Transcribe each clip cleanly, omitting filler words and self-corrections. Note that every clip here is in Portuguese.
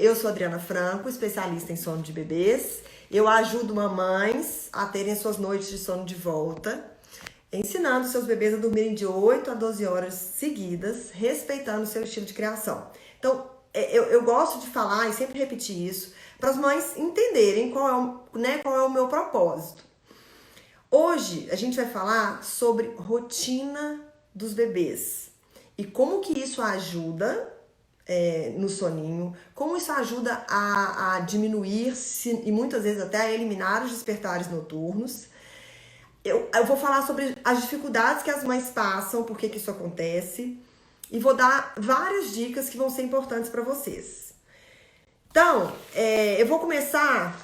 Eu sou Adriana Franco, especialista em sono de bebês. Eu ajudo mamães a terem suas noites de sono de volta, ensinando seus bebês a dormirem de 8 a 12 horas seguidas, respeitando o seu estilo de criação. Então, eu gosto de falar e sempre repetir isso, para as mães entenderem qual é o meu propósito. Hoje, a gente vai falar sobre rotina dos bebês e como que isso ajuda no soninho, como isso ajuda a diminuir e muitas vezes até a eliminar os despertares noturnos. Eu vou falar sobre as dificuldades que as mães passam, por que isso acontece, e vou dar várias dicas que vão ser importantes para vocês. Então, eu vou começar...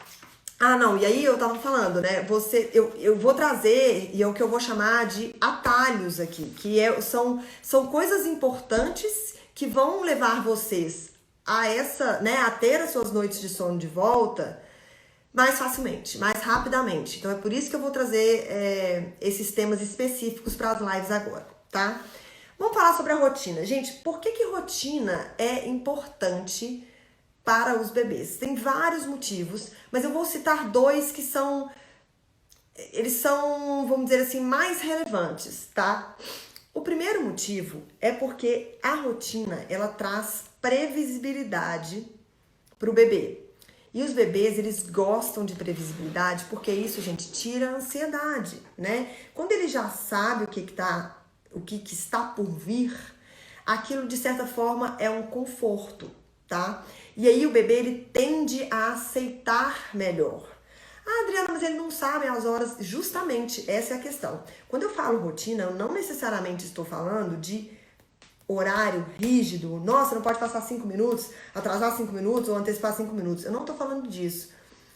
e aí eu tava falando, né? Eu vou trazer, e é o que eu vou chamar de atalhos aqui, que são coisas importantes que vão levar vocês a ter as suas noites de sono de volta mais facilmente, mais rapidamente. Então é por isso que eu vou trazer esses temas específicos para as lives agora, tá? Vamos falar sobre a rotina. Gente, por que rotina é importante para os bebês? Tem vários motivos, mas eu vou citar dois que eles são, vamos dizer assim, mais relevantes, tá? O primeiro motivo é porque a rotina, ela traz previsibilidade para o bebê. E os bebês, eles gostam de previsibilidade porque isso, gente, tira a ansiedade, né? Quando ele já sabe o que está por vir, aquilo, de certa forma, é um conforto, tá? E aí o bebê, ele tende a aceitar melhor. Ah, Adriana, mas ele não sabe as horas. Justamente, essa é a questão. Quando eu falo rotina, eu não necessariamente estou falando de horário rígido. Nossa, não pode passar 5 minutos, atrasar 5 minutos ou antecipar 5 minutos. Eu não estou falando disso.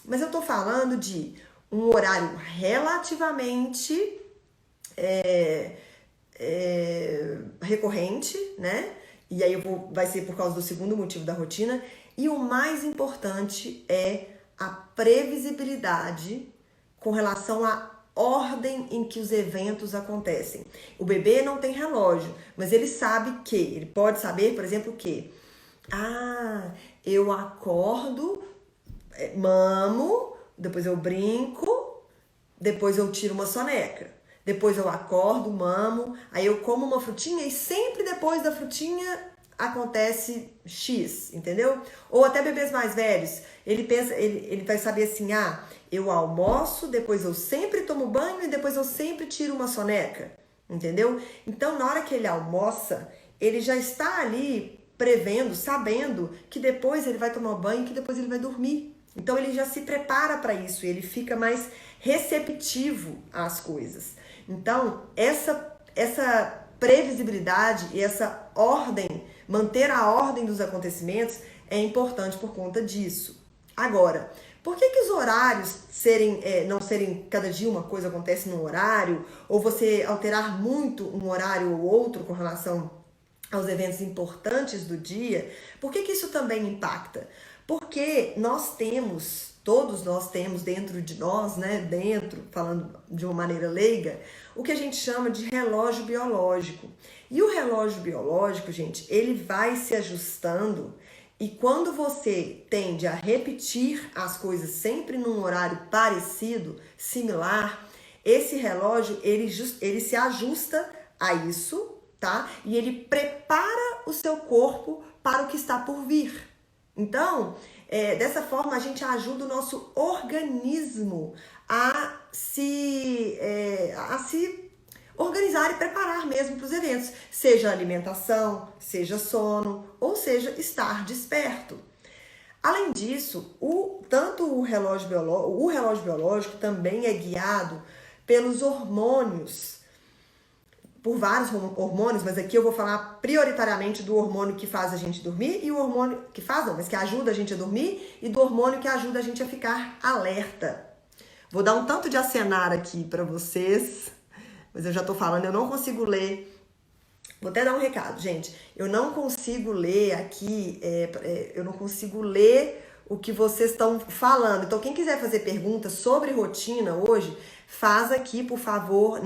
Mas eu estou falando de um horário relativamente recorrente, né? E aí vai ser por causa do segundo motivo da rotina. E o mais importante é a previsibilidade com relação à ordem em que os eventos acontecem. O bebê não tem relógio, mas ele pode saber, por exemplo, que eu acordo, mamo, depois eu brinco, depois eu tiro uma soneca. Depois eu acordo, mamo, aí eu como uma frutinha e sempre depois da frutinha acontece X, entendeu? Ou até bebês mais velhos, ele vai saber assim, eu almoço, depois eu sempre tomo banho e depois eu sempre tiro uma soneca, entendeu? Então, na hora que ele almoça, ele já está ali prevendo, sabendo que depois ele vai tomar banho, que depois ele vai dormir. Então, ele já se prepara para isso, ele fica mais receptivo às coisas. Então, essa previsibilidade e essa ordem, manter a ordem dos acontecimentos é importante por conta disso. Agora, por que os horários não serem cada dia uma coisa acontece num horário, ou você alterar muito um horário ou outro com relação aos eventos importantes do dia? Por que isso também impacta? Porque todos nós temos dentro de nós, né, falando de uma maneira leiga, o que a gente chama de relógio biológico. E o relógio biológico, gente, ele vai se ajustando, e quando você tende a repetir as coisas sempre num horário parecido, similar, esse relógio, ele se ajusta a isso, tá? E ele prepara o seu corpo para o que está por vir. Então, dessa forma, a gente ajuda o nosso organismo a se organizar e preparar mesmo para os eventos, seja alimentação, seja sono, ou seja, estar desperto. Além disso, o relógio biológico também é guiado pelos hormônios, por vários hormônios, mas aqui eu vou falar prioritariamente do hormônio que faz a gente dormir e o hormônio que ajuda a gente a dormir, e do hormônio que ajuda a gente a ficar alerta. Vou dar um tanto de acenar aqui para vocês, mas eu já tô falando, eu não consigo ler. Vou até dar um recado, gente. Eu não consigo ler aqui, eu não consigo ler o que vocês estão falando. Então, quem quiser fazer perguntas sobre rotina hoje, faz aqui, por favor,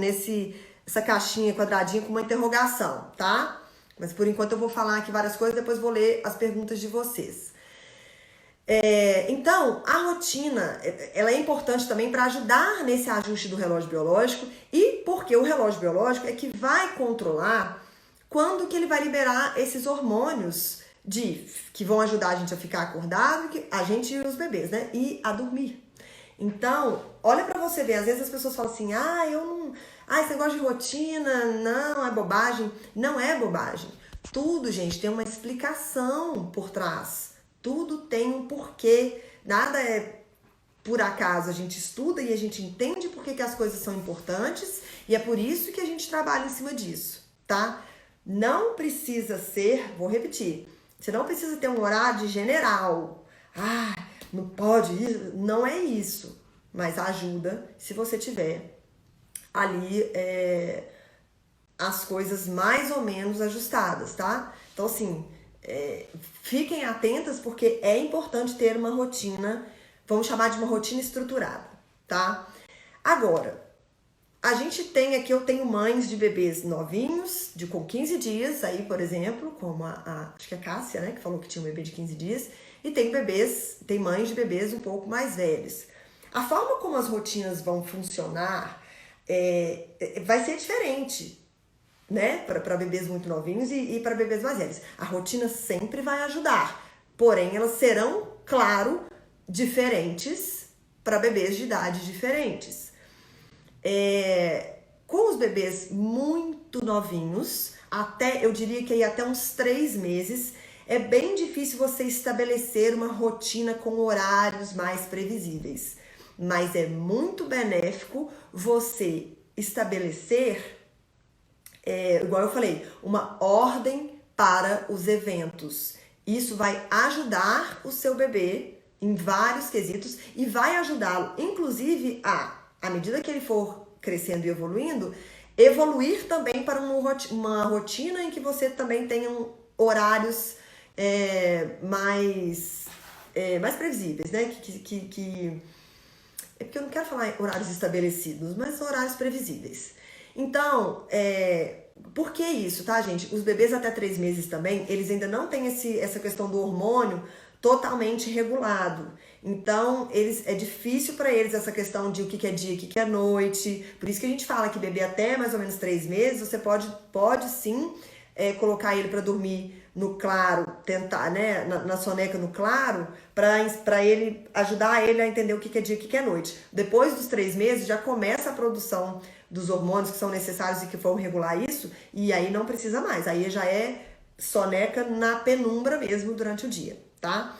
essa caixinha quadradinha com uma interrogação, tá? Mas por enquanto eu vou falar aqui várias coisas, depois vou ler as perguntas de vocês. Então, a rotina, ela é importante também para ajudar nesse ajuste do relógio biológico e porque o relógio biológico é que vai controlar quando que ele vai liberar esses hormônios que vão ajudar a gente a ficar acordado, a gente e os bebês, né? E a dormir. Então, olha pra você ver, às vezes as pessoas falam assim, esse negócio de rotina, não, é bobagem. Não é bobagem. Tudo, gente, tem uma explicação por trás. Tudo tem um porquê. Nada é por acaso. A gente estuda e a gente entende por que as coisas são importantes e é por isso que a gente trabalha em cima disso, tá? Não precisa ser, vou repetir, você não precisa ter um horário de general. Não pode ir, não é isso. Mas ajuda se você tiver ali as coisas mais ou menos ajustadas, tá? Então, assim, fiquem atentas porque é importante ter uma rotina, vamos chamar de uma rotina estruturada, tá? Agora, a gente tem aqui, eu tenho mães de bebês novinhos, com 15 dias, aí, por exemplo, como acho que a Cássia, né, que falou que tinha um bebê de 15 dias, e tem mães de bebês um pouco mais velhos. A forma como as rotinas vão funcionar vai ser diferente, né, para bebês muito novinhos e para bebês mais velhos. A rotina sempre vai ajudar, porém elas serão, claro, diferentes para bebês de idades diferentes. Com os bebês muito novinhos, eu diria que aí até uns 3 meses, é bem difícil você estabelecer uma rotina com horários mais previsíveis. Mas é muito benéfico você estabelecer, igual eu falei, uma ordem para os eventos. Isso vai ajudar o seu bebê em vários quesitos e vai ajudá-lo, inclusive, à medida que ele for crescendo e evoluir também para uma rotina em que você também tenha horários mais previsíveis, né? É porque eu não quero falar horários estabelecidos, mas horários previsíveis. Então, por que isso, tá, gente? Os bebês até 3 meses também, eles ainda não têm essa questão do hormônio totalmente regulado. Então, é difícil para eles essa questão de o que é dia e o que é noite. Por isso que a gente fala que bebê até mais ou menos 3 meses, você pode sim colocar ele para dormir no claro, tentar, né, na soneca no claro, para ele ajudar ele a entender o que é dia e o que é noite. Depois dos 3 meses, já começa a produção dos hormônios que são necessários e que vão regular isso, e aí não precisa mais. Aí já é soneca na penumbra mesmo durante o dia, tá?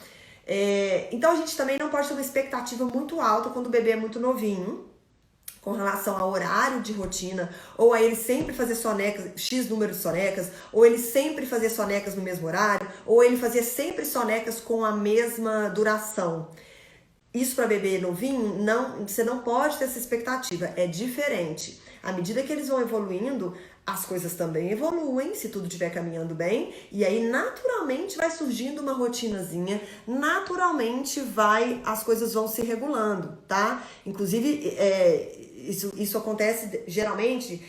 Então a gente também não pode ter uma expectativa muito alta quando o bebê é muito novinho, com relação ao horário de rotina, ou a ele sempre fazer sonecas, X número de sonecas, ou ele sempre fazer sonecas no mesmo horário, ou ele fazer sempre sonecas com a mesma duração. Isso para bebê novinho, você não pode ter essa expectativa, é diferente. À medida que eles vão evoluindo, as coisas também evoluem, se tudo estiver caminhando bem, e aí naturalmente vai surgindo uma rotinazinha, naturalmente as coisas vão se regulando, tá? Inclusive, isso acontece geralmente,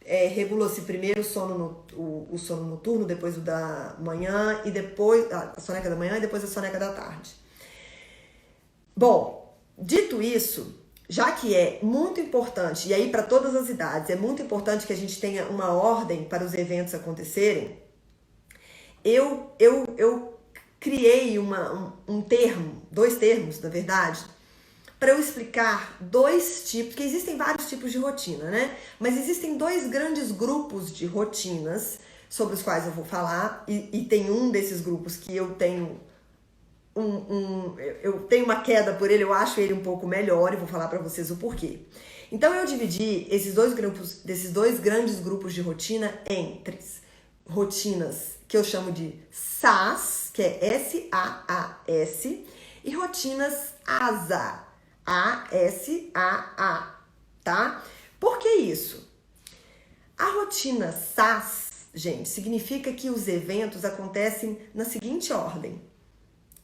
regula-se primeiro o sono noturno, depois o da manhã, e depois a soneca da manhã e depois a soneca da tarde. Bom, dito isso, já que é muito importante, e aí para todas as idades, é muito importante que a gente tenha uma ordem para os eventos acontecerem, eu criei dois termos, na verdade, para eu explicar 2 tipos, porque existem vários tipos de rotina, né? Mas existem 2 grandes grupos de rotinas sobre os quais eu vou falar, e tem um desses grupos que eu tenho eu tenho uma queda por ele, eu acho ele um pouco melhor e vou falar para vocês o porquê. Então eu dividi desses 2 grandes grupos de rotina entre rotinas que eu chamo de SAS, que é S-A-A-S, e rotinas ASA, A-S-A-A, tá? Por que isso? A rotina SAS, gente, significa que os eventos acontecem na seguinte ordem: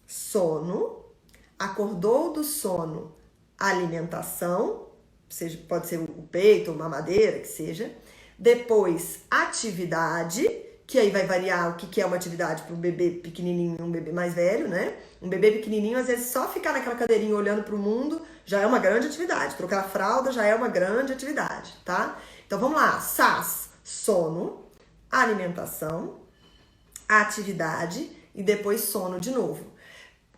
sono, acordou do sono, alimentação, pode ser o peito, uma mamadeira, que seja. Depois, atividade, que aí vai variar o que é uma atividade para um bebê pequenininho e um bebê mais velho, né? Um bebê pequenininho, às vezes, só ficar naquela cadeirinha olhando para o mundo já é uma grande atividade. Trocar a fralda já é uma grande atividade, tá? Então, vamos lá. SAS, sono, alimentação, atividade e depois sono de novo.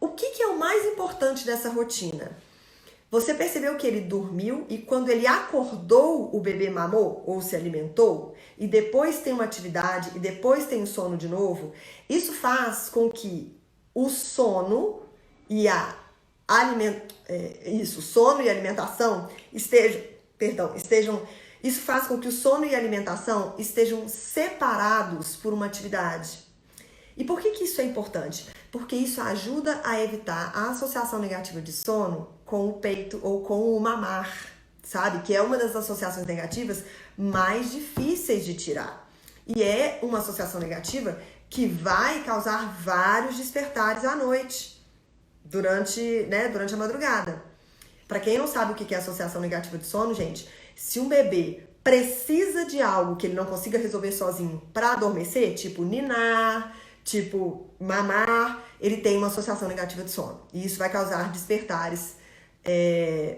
O que é o mais importante dessa rotina? Você percebeu que ele dormiu e quando ele acordou, o bebê mamou ou se alimentou? E depois tem uma atividade e depois tem o sono de novo? Isso faz com que o sono e sono e alimentação estejam. Isso faz com que o sono e a alimentação estejam separados por uma atividade. E por que isso é importante? Porque isso ajuda a evitar a associação negativa de sono com o peito ou com o mamar, sabe? Que é uma das associações negativas mais difíceis de tirar. E é uma associação negativa que vai causar vários despertares à noite, durante a madrugada. Para quem não sabe o que é associação negativa de sono, gente, se um bebê precisa de algo que ele não consiga resolver sozinho para adormecer, tipo ninar, tipo mamar, ele tem uma associação negativa de sono. E isso vai causar despertares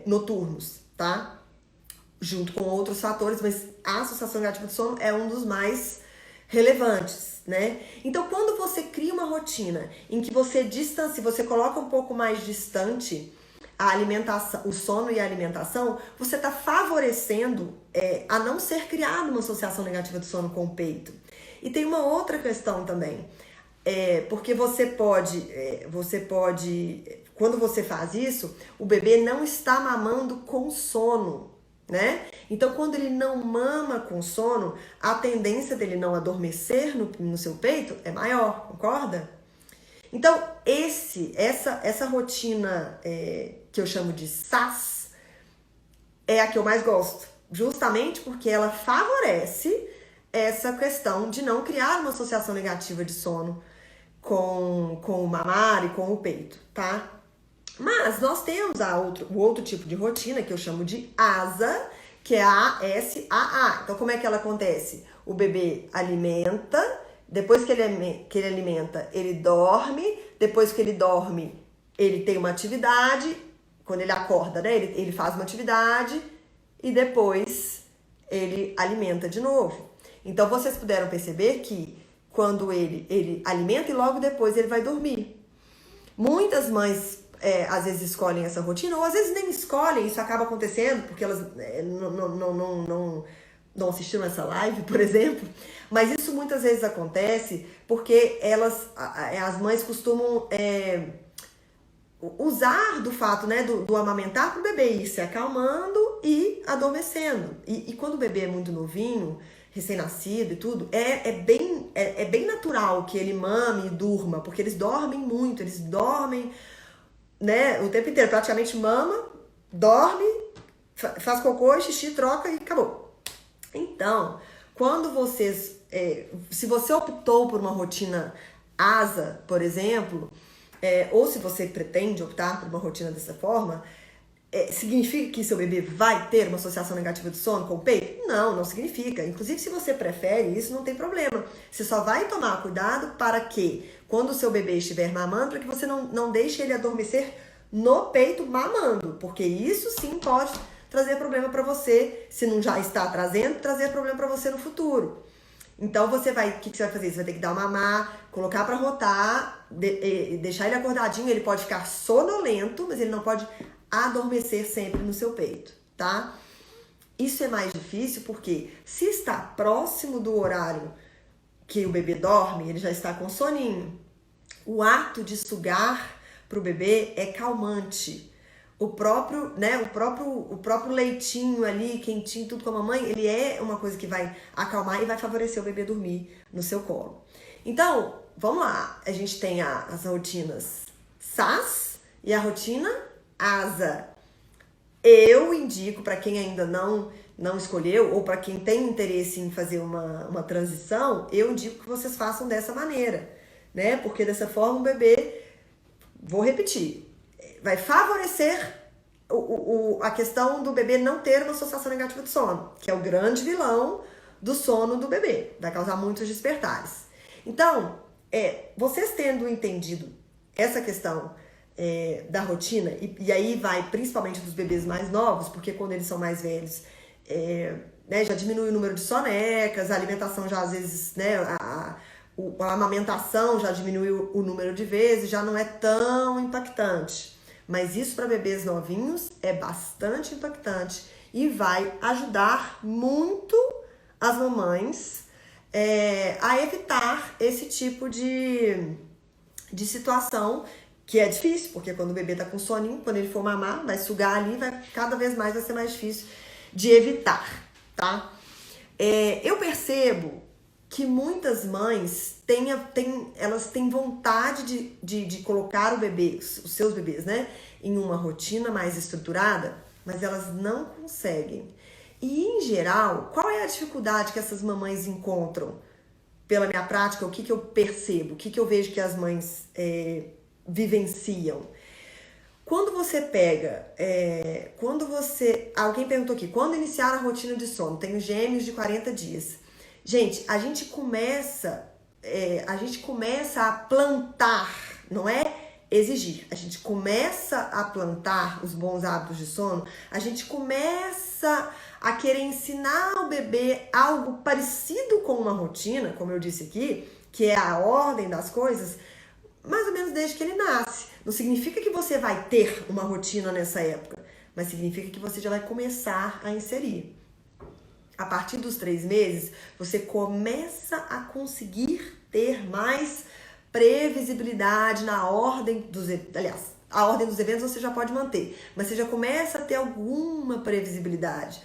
noturnos, tá? Junto com outros fatores, mas a associação negativa de sono é um dos mais relevantes, né? Então, quando você cria uma rotina em que você coloca um pouco mais distante a alimentação, o sono e a alimentação, você está favorecendo a não ser criada uma associação negativa de sono com o peito. E tem uma outra questão também, porque você pode, quando você faz isso, o bebê não está mamando com sono, né? Então, quando ele não mama com sono, a tendência dele não adormecer no seu peito é maior, concorda? Então, essa rotina que eu chamo de SAS é a que eu mais gosto, justamente porque ela favorece essa questão de não criar uma associação negativa de sono com o mamar e com o peito, tá? Mas nós temos o outro tipo de rotina que eu chamo de ASA, que é a ASAA. Então, como é que ela acontece? O bebê alimenta, depois que ele alimenta, ele dorme, depois que ele dorme, ele tem uma atividade, quando ele acorda, né, ele faz uma atividade e depois ele alimenta de novo. Então, vocês puderam perceber que quando ele alimenta e logo depois ele vai dormir. Muitas mães às vezes escolhem essa rotina, ou às vezes nem escolhem, isso acaba acontecendo porque elas não assistiram essa live, por exemplo, mas isso muitas vezes acontece porque as mães costumam usar do fato, né, do amamentar para o bebê ir se acalmando e adormecendo. E quando o bebê é muito novinho, recém-nascido e tudo, é bem natural que ele mame e durma, porque eles dormem muito, eles dormem, né, o tempo inteiro, praticamente mama, dorme, faz cocô, xixi, troca e acabou. Então, quando se você optou por uma rotina ASA, por exemplo, ou se você pretende optar por uma rotina dessa forma, significa que seu bebê vai ter uma associação negativa de sono com o peito? Não significa. Inclusive, se você prefere isso, não tem problema. Você só vai tomar cuidado para que, quando o seu bebê estiver mamando, para que você não deixe ele adormecer no peito mamando, porque isso sim pode trazer problema para você, se não já está trazendo, trazer problema para você no futuro. Então, o que você vai fazer? Você vai ter que dar uma mamar, colocar para rotar, deixar ele acordadinho, ele pode ficar sonolento, mas ele não pode adormecer sempre no seu peito, tá? Isso é mais difícil porque se está próximo do horário que o bebê dorme, ele já está com soninho. O ato de sugar para o bebê é calmante. O próprio leitinho ali, quentinho, tudo com a mamãe, ele é uma coisa que vai acalmar e vai favorecer o bebê dormir no seu colo. Então, vamos lá. A gente tem as rotinas SAS e a rotina ASA. Eu indico para quem ainda não escolheu ou para quem tem interesse em fazer uma transição, eu indico que vocês façam dessa maneira, né? Porque dessa forma o bebê, vou repetir, vai favorecer a questão do bebê não ter uma associação negativa de sono, que é o grande vilão do sono do bebê, vai causar muitos despertares. Então, vocês tendo entendido essa questão da rotina, e aí vai principalmente dos bebês mais novos, porque quando eles são mais velhos, né, já diminui o número de sonecas, a alimentação já às vezes, né, a amamentação já diminuiu o número de vezes, já não é tão impactante. Mas isso para bebês novinhos é bastante impactante e vai ajudar muito as mamães a evitar esse tipo de situação, que é difícil, porque quando o bebê tá com soninho, quando ele for mamar, vai sugar ali, cada vez mais vai ser mais difícil de evitar, tá? Eu percebo que muitas mães elas têm vontade de colocar os seus bebês, né, em uma rotina mais estruturada, mas elas não conseguem. E, em geral, qual é a dificuldade que essas mamães encontram? Pela minha prática, o que eu percebo, o que eu vejo que as mães vivenciam? Quando você pega, alguém perguntou aqui, quando iniciar a rotina de sono? Tenho gêmeos de 40 dias. Gente, a gente começa a plantar, não é exigir. A gente começa a plantar os bons hábitos de sono, a gente começa a querer ensinar ao bebê algo parecido com uma rotina, como eu disse aqui, que é a ordem das coisas, mais ou menos desde que ele nasce. Não significa que você vai ter uma rotina nessa época, mas significa que você já vai começar a inserir. A partir dos 3 meses, você começa a conseguir ter mais previsibilidade na ordem dos eventos. Aliás, a ordem dos eventos você já pode manter, mas você já começa a ter alguma previsibilidade.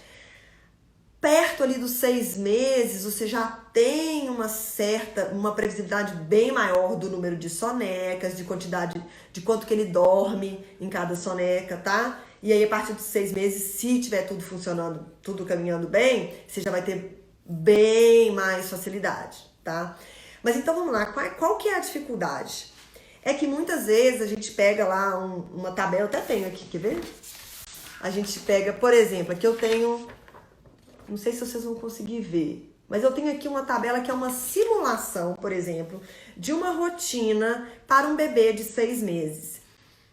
Perto ali dos 6 meses, você já tem uma previsibilidade bem maior do número de sonecas, de quantidade, de quanto que ele dorme em cada soneca, tá? E aí, a partir dos 6 meses, se tiver tudo funcionando, tudo caminhando bem, você já vai ter bem mais facilidade, tá? Mas então, vamos lá. Qual que é a dificuldade? É que muitas vezes a gente pega lá uma tabela, eu até tenho aqui, quer ver? A gente pega, por exemplo, aqui eu tenho, não sei se vocês vão conseguir ver, mas eu tenho aqui uma tabela que é uma simulação, por exemplo, de uma rotina para um bebê de 6 meses.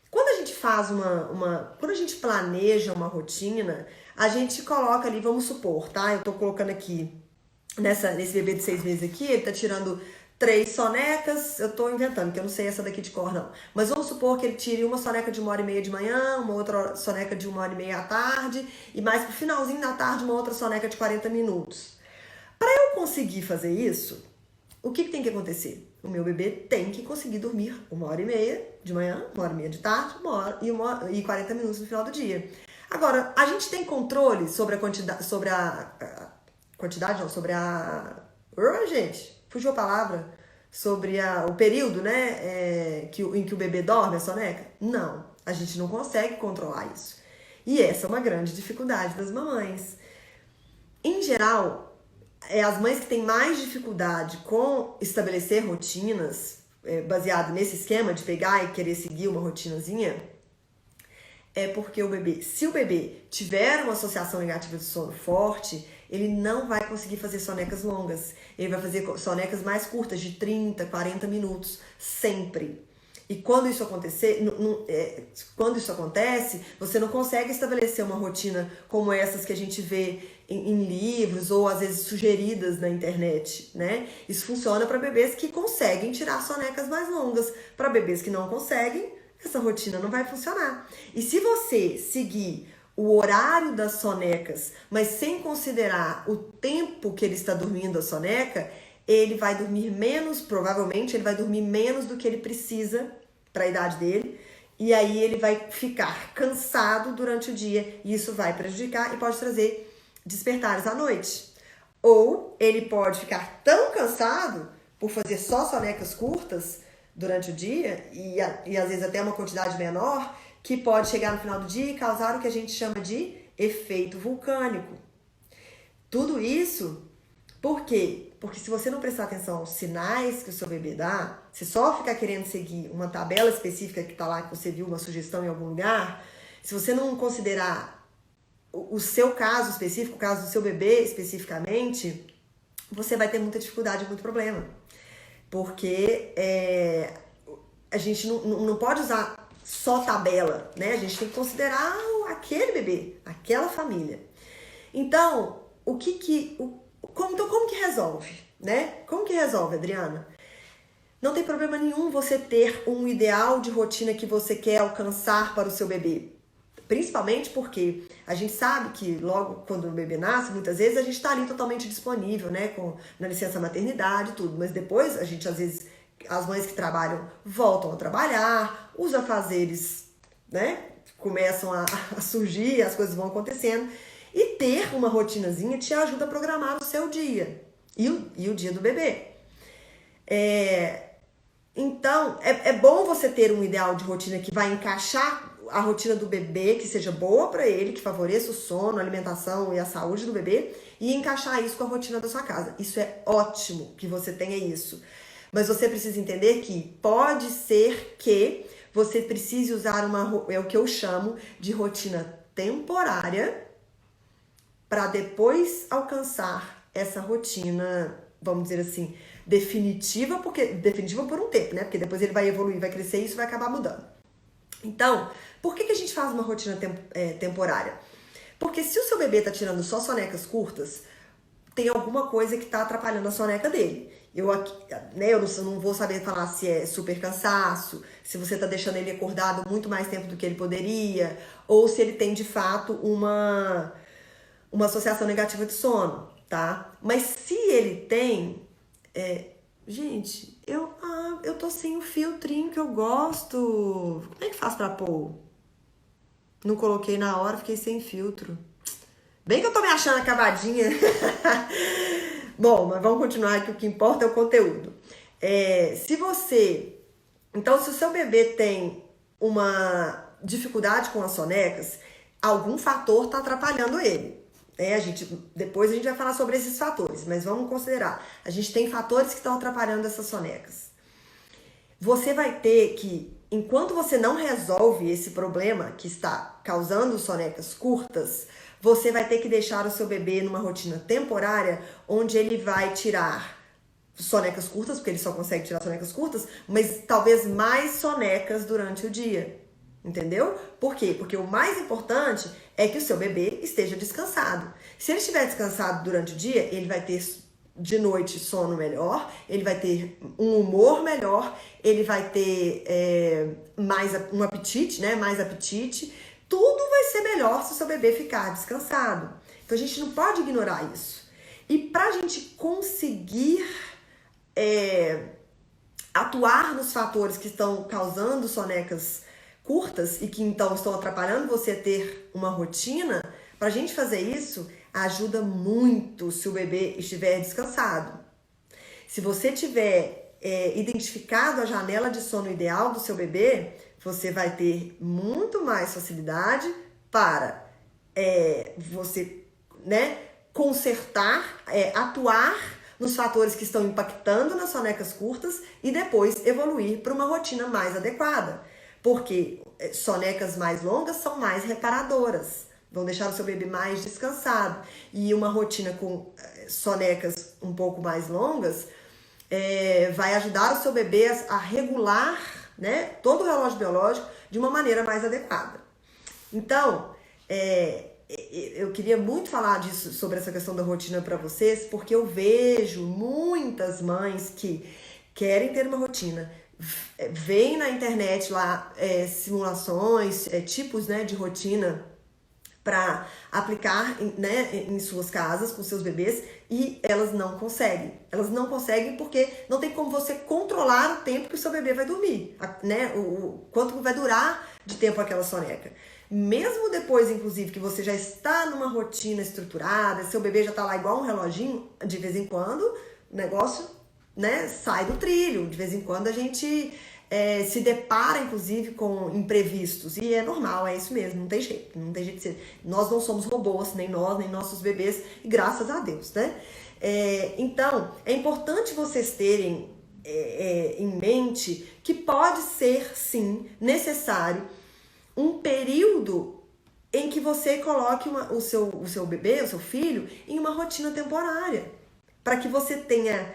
Quando a gente faz quando a gente planeja uma rotina, a gente coloca ali, vamos supor, tá? Eu tô colocando aqui, nesse bebê de 6 meses aqui, ele tá tirando 3 sonecas, eu tô inventando, que eu não sei essa daqui de cor não. Mas vamos supor que ele tire uma soneca de 1h30 de manhã, uma outra soneca de 1h30 à tarde, e mais pro finalzinho da tarde, uma outra soneca de 40 minutos. Para eu conseguir fazer isso, o que tem que acontecer? O meu bebê tem que conseguir dormir 1h30 de manhã, 1h30 de tarde, 1h e 40 minutos no final do dia. Agora, a gente tem controle sobre a quantidade, sobre gente, fugiu a palavra, sobre o período, né, em que o bebê dorme, a soneca? Não, a gente não consegue controlar isso. E essa é uma grande dificuldade das mamães. Em geral, as mães que têm mais dificuldade com estabelecer rotinas, baseado nesse esquema de pegar e querer seguir uma rotinazinha, é porque se o bebê tiver uma associação negativa de sono forte, ele não vai conseguir fazer sonecas longas. Ele vai fazer sonecas mais curtas, de 30, 40 minutos, sempre. E quando isso acontece, você não consegue estabelecer uma rotina como essas que a gente vê em livros ou às vezes sugeridas na internet, né? Isso funciona para bebês que conseguem tirar sonecas mais longas. Para bebês que não conseguem, essa rotina não vai funcionar. E se você seguir o horário das sonecas, mas sem considerar o tempo que ele está dormindo a soneca, ele vai dormir menos, provavelmente ele vai dormir menos do que ele precisa para a idade dele, e aí ele vai ficar cansado durante o dia, e isso vai prejudicar e pode trazer despertares à noite. Ou ele pode ficar tão cansado por fazer só sonecas curtas durante o dia, e às vezes até uma quantidade menor, que pode chegar no final do dia e causar o que a gente chama de efeito vulcânico. Tudo isso, por quê? Porque se você não prestar atenção aos sinais que o seu bebê dá, se só ficar querendo seguir uma tabela específica que está lá, que você viu uma sugestão em algum lugar, se você não considerar o seu caso específico, o caso do seu bebê especificamente, você vai ter muita dificuldade, muito problema. Porque a gente não pode usar só tabela, né? A gente tem que considerar aquele bebê, aquela família. Então, como que resolve, né? Como que resolve, Adriana? Não tem problema nenhum você ter um ideal de rotina que você quer alcançar para o seu bebê. Principalmente porque a gente sabe que logo quando o bebê nasce, muitas vezes a gente está ali totalmente disponível, né? Na licença maternidade e tudo. Mas depois a gente, às vezes, as mães que trabalham voltam a trabalhar, os afazeres, né? Começam a surgir, as coisas vão acontecendo. E ter uma rotinazinha te ajuda a programar o seu dia e o dia do bebê. Então, é bom você ter um ideal de rotina que vai encaixar a rotina do bebê, que seja boa para ele, que favoreça o sono, a alimentação e a saúde do bebê, e encaixar isso com a rotina da sua casa. Isso é ótimo que você tenha isso. Mas você precisa entender que pode ser que você precise usar é o que eu chamo de rotina temporária para depois alcançar essa rotina, vamos dizer assim, definitiva por um tempo, né? Porque depois ele vai evoluir, vai crescer e isso vai acabar mudando. Então, por que a gente faz uma rotina temporária? Porque se o seu bebê tá tirando só sonecas curtas, tem alguma coisa que tá atrapalhando a soneca dele. Eu não vou saber falar se é super cansaço, se você tá deixando ele acordado muito mais tempo do que ele poderia, ou se ele tem de fato uma associação negativa de sono, tá? Mas se ele tem... Gente, eu tô sem o filtrinho que eu gosto. Como é que faz pra pôr? Não coloquei na hora, fiquei sem filtro. Bem que eu tô me achando acabadinha. Bom, mas vamos continuar que o que importa é o conteúdo. Então, se o seu bebê tem uma dificuldade com as sonecas, algum fator tá atrapalhando ele. Depois a gente vai falar sobre esses fatores, mas vamos considerar. A gente tem fatores que estão atrapalhando essas sonecas. Você vai ter que, enquanto você não resolve esse problema que está causando sonecas curtas, você vai ter que deixar o seu bebê numa rotina temporária, onde ele vai tirar sonecas curtas, porque ele só consegue tirar sonecas curtas, mas talvez mais sonecas durante o dia. Entendeu? Por quê? Porque o mais importante é que o seu bebê esteja descansado. Se ele estiver descansado durante o dia, ele vai ter de noite sono melhor, ele vai ter um humor melhor, ele vai ter mais um apetite, né? Mais apetite. Tudo vai ser melhor se o seu bebê ficar descansado. Então a gente não pode ignorar isso. E para a gente conseguir atuar nos fatores que estão causando sonecas curtas e que então estão atrapalhando você a ter uma rotina, pra gente fazer isso, ajuda muito se o bebê estiver descansado. Se você tiver identificado a janela de sono ideal do seu bebê, você vai ter muito mais facilidade para você, né, consertar, atuar nos fatores que estão impactando nas sonecas curtas e depois evoluir para uma rotina mais adequada. Porque sonecas mais longas são mais reparadoras, vão deixar o seu bebê mais descansado. E uma rotina com sonecas um pouco mais longas vai ajudar o seu bebê a regular, né, todo o relógio biológico de uma maneira mais adequada. Então, eu queria muito falar disso, sobre essa questão da rotina para vocês, porque eu vejo muitas mães que querem ter uma rotina, veem na internet lá simulações, tipos, né, de rotina para aplicar, né, em suas casas com seus bebês e elas não conseguem. Elas não conseguem porque não tem como você controlar o tempo que o seu bebê vai dormir, né, o quanto vai durar de tempo aquela soneca. Mesmo depois, inclusive, que você já está numa rotina estruturada, seu bebê já está lá igual um reloginho, de vez em quando o negócio, né, sai do trilho. De vez em quando a gente se depara, inclusive, com imprevistos. E é normal, é isso mesmo, não tem jeito de ser. Nós não somos robôs, nem nós, nem nossos bebês, e graças a Deus, né? Então, é importante vocês terem em mente que pode ser, sim, necessário um período em que você coloque o seu bebê, o seu filho, em uma rotina temporária, para que você tenha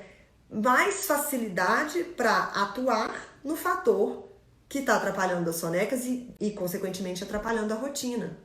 mais facilidade para atuar no fator que está atrapalhando as sonecas e, consequentemente, atrapalhando a rotina.